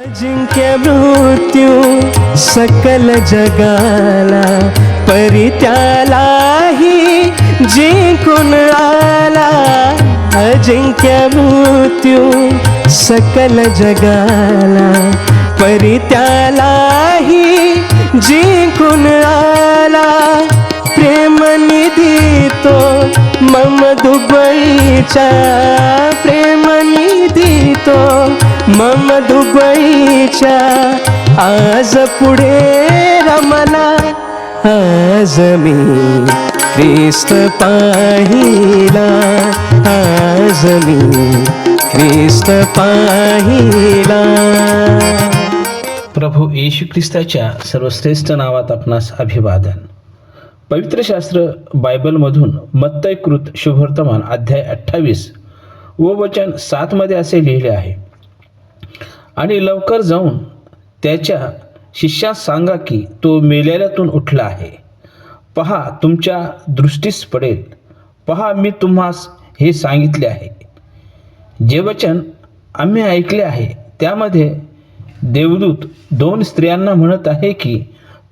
अजिंक्य मृत्यू सकल जगाला, परी त्यालाही जिंकून आला. अजिंक्य मृत्यू सकल जगाला, परी त्यालाही जिंकून आला. प्रेमनिधी तो मम दुबईचा, प्रेमनिधी तो मम दुबईच्या. आज पुढे रमला, आज मी ख्रिस्त पाहिला, आज मी ख्रिस्त पाहिला. प्रभू येशू ख्रिस्ताच्या सर्वश्रेष्ठ नावात आपणास अभिवादन. पवित्र शास्त्र बायबलमधून मत्तयकृत शुभवर्तमान अध्याय 28 व वचन 7 मध्ये असे लिहिले आहे, आणि लवकर जाऊन त्याच्या शिष्यास सांगा की तो मेलेल्यातून उठला आहे. पहा, तुमच्या दृष्टीस पडेल. पहा, मी तुम्हास हे सांगितले आहे. जे वचन आम्ही ऐकले आहे त्यामध्ये देवदूत 2 स्त्रियांना म्हणत आहे की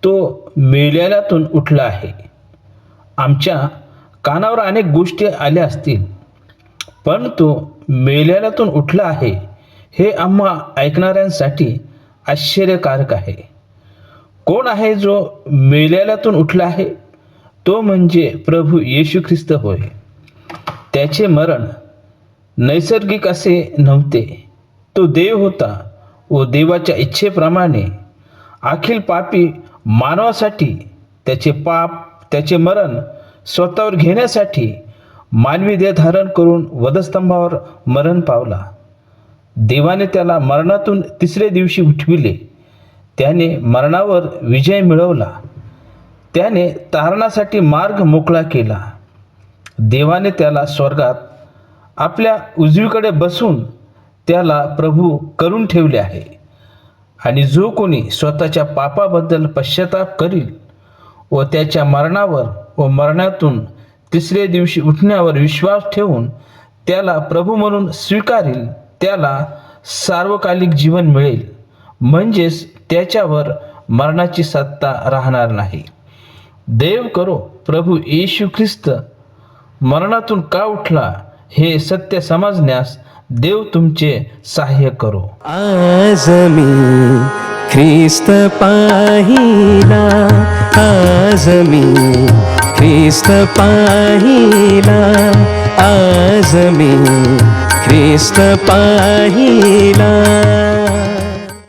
तो मेलेल्यातून उठला आहे. आमच्या कानावर अनेक गोष्टी आल्या असतील, पण तो मेलेल्यातून उठला आहे हे आम्हा ऐकणाऱ्यांसाठी आश्चर्यकारक आहे. कोण आहे जो मेलेल्यातून उठला आहे? तो म्हणजे प्रभू येशू ख्रिस्त होय. त्याचे मरण नैसर्गिक असे नव्हते. तो देव होता व देवाच्या इच्छेप्रमाणे अखिल पापी मानवासाठी त्याचे पाप, त्याचे मरण स्वतःवर घेण्यासाठी मानवी देह धारण करून वधस्तंभावर मरण पावला. देवाने त्याला मरणातून 3रे दिवशी उठविले. त्याने मरणावर विजय मिळवला. त्याने तारणासाठी मार्ग मोकळा केला. देवाने त्याला स्वर्गात आपल्या उजवीकडे बसून त्याला प्रभू करून ठेवले आहे. आणि जो कोणी स्वतःच्या पापाबद्दल पश्चाताप करील व त्याच्या मरणावर व मरणातून 3रे दिवशी उठण्यावर विश्वास ठेवून त्याला प्रभू म्हणून स्वीकारेल, त्याला सार्वकालिक जीवन मिळेल. म्हणजेच त्याच्यावर मरणाची सत्ता राहणार नाही. देव करो प्रभू येशू ख्रिस्त मरणातून का उठला हे सत्य समजण्यास देव तुमचे सहाय्य करो. आज मी ख्रिस्त पाहिला, आज मी ख्रिस्त पाहिला, आज मी ख्रिस्त पाहिला.